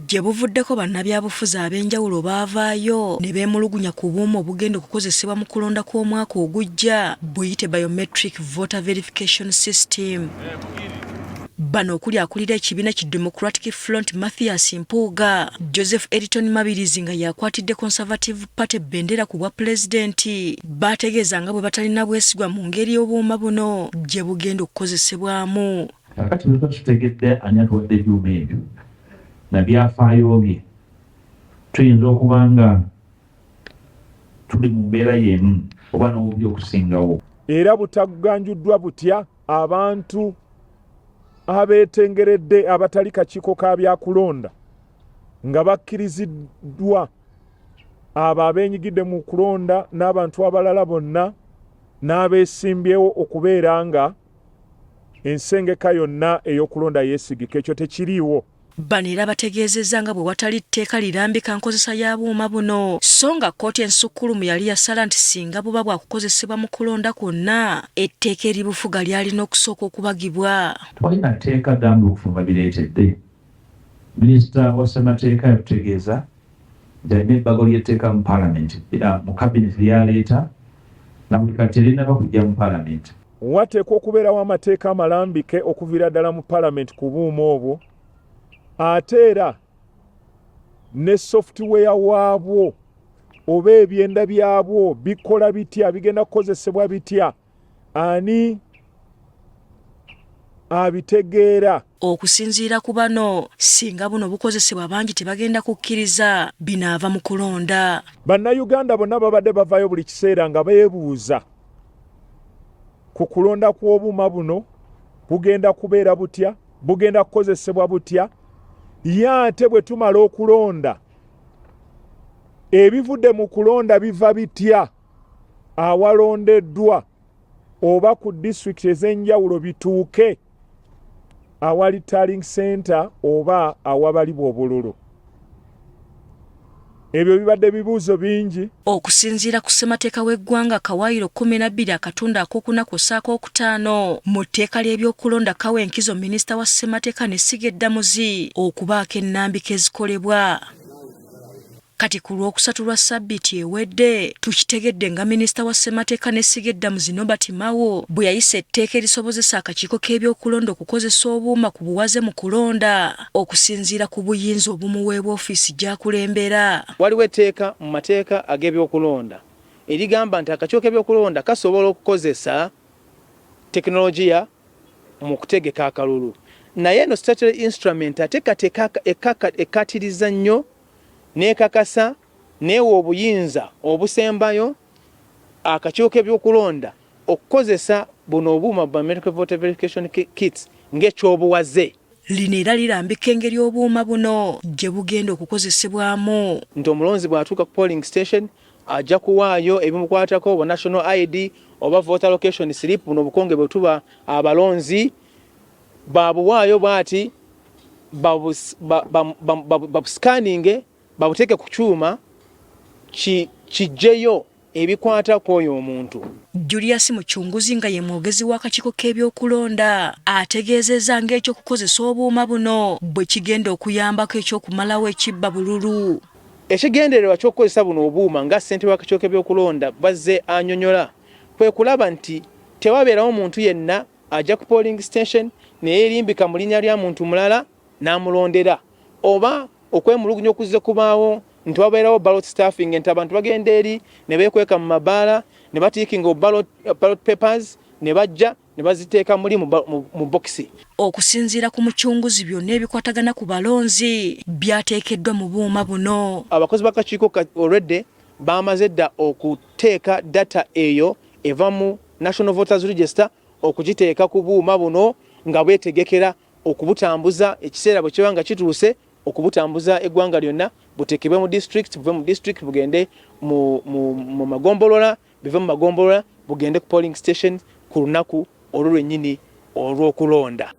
gye buvuddeko bannabyabufuzi ab'enjawulo baavaayo ne beemulugunya ku buuma obugenda okukozesebwa mu kulonda kw'omwaka ogujja buyite biometric voter verification system. Bano okuli akulira ekibiina ki Democratic Front Mathias Mpuuga, Joseph Eriton Mabirizi nga yakwatidde Conservative Party bendera ku bwa pulezidenti baategeeza nga bwe batalina bwesigwa mu ngeri y'obuuma buno gye bugenda okukozesebwamu. Kakati bwe tutegedde ani atuwadde ebyuma ebyo na byafaayo bye tuyinza okuba nga tuli mu mbeera y'emu oba n'obubi okusingawo. Era butaganjuddwa butya abantu abeetengeredde abatali kakiiko ka byakulonda nga bakkiriziddwa abo abeenyigidde mu kulonda n'abantu abalala bonna n'abeesimbyewo okubeera nga ensengeka yonna ey'okulonda yeesigika. Ekyo tekiriiwo. Bano era bategeezezza nga bwe watali tteeka lirambika nkozesa ya buuma buno so nga kkooti ensukkulumu yali yasala nti singa buba bwakukozesebwa mu kulonda kwonna etteeka eribufuga lyalina okusooka okubagibwa. Twalina tteeka ddambi okufumba bireetedde. Minisita wa ssemateeka yatutegeeza nti alina ebbago ly'etteeka mu paalamenti mu kabineti lyaleeta na buli kati erinaba kujja mu paalamenti. Wateekwa okubeerawo amateeka amalambike okuviira ddala mu paalamenti ku buuma obwo, ate era ne software waabwo oba ebyenda byabwo bikola bitya, bigenda kukozesebwa bitya, ani abitegeera. Okusinziira ku bano, singa buno bukozesebwa bangi tebagenda kukkiriza binaava mu kulonda. Bannayuganda bonna babadde bavaayo buli kiseera nga beebuuza ku kulonda kw'obuuma buno bugenda kubeera butya, bugenda kukozesebwa butya. Ye ate bwe tumala okulonda ebivudde mu kulonda biva bitya awalondeddwa oba ku disitulikiti ez'enjawulo bituuke awali tallying center oba awabalibwa obululu. Ebyo bibadde bibuuzo bingi. Okusinziira ku ssemateeka w'eggwanga Kawaayiro 12 akatundu ak'okuna kw'ossa ak'okutaano mu tteeka ly'ebyokulonda kawa enkizo minisita wa ssemateeka ne Sigeddamuzi okubaako ennambika ezikolebwa. Kati ku lwokusatu lwa ssabbiiti ewedde tukitegedde nga minisita wa ssemateeka ne Sigeddamuzi Nobert Mao bwe yayisa etteeka erisobozesa akakiiko k'ebyokulonda okukozesa obuuma ku buwaze mu kulonda okusinziira ku buyinza obumuweebwa ofiisi gy'akulembera. Waliwo etteeka mu mateeka ag'ebyokulonda erigamba nti akakiiko k'ebyokulonda kasobola okukozesa tekinologiya mu kutegeka akalulu, naye eno statutory instrument ate ekkatiriza nnyo nekakasa neewa obuyinza obusembayo akakiiko k'ebyokulonda okukozesa buno obuuma biometric voter verification kits ng'ekyobuwaze. Lino era lirambika engeri obuuma buno gye bugenda okukozesebwamu. Nti omulonzi bw'atuuka ku polling station ajja kuwaayo ebimukwatako oba national ID oba voter location slip, buno obukonge bwe tuba abalonzi babuwaayo bw'ati babuscanninge babuteeke ku kyuma kijjeyo ebikwata kw'oyo omuntu. Julius Muchunguzi nga ye mwogezi w'akakiiko k'ebyokulonda ategeezezza ng'ekyokukozesa obuuma buno bwe kigenda okuyambako ekyokumalawo ekibba bululu. Ekigendererwa ky'okukozesa buno obuuma nga ssentebe w'akakiiko k'ebyokulonda bazze annyonnyola kwe kulaba nti tewabeerawo muntu yenna ajja ku polling station ne yeerimbika mu linnya lya muntu mulala n'amulondera, oba okwemulugunya okuzze kubaawo nti wabeerawo ballot staffing, nti abantu bagenda eri ne beekweka mu mabaala ne batiikinga ballot papers ne bajja ne baziteeka muli mu bokisi. Okusinziira ku Muchunguzi byonna ebikwatagana ku balonzi byateekeddwa mu buuma buno. Abakozi b'akakiiko already bamaze dda okuteeka data eyo eva mu National Voters Register okugiteeka ku buuma buno nga bwetegekera okubutambuza ekiseera bwe kiba nga kituuse okubutambuza eggwanga lyonna butekebwe mu district, buve mu district bugende mu magombolola, bive mu magombolola bugende ku polling station ku lunaku olwo lwennyini olw'okulonda.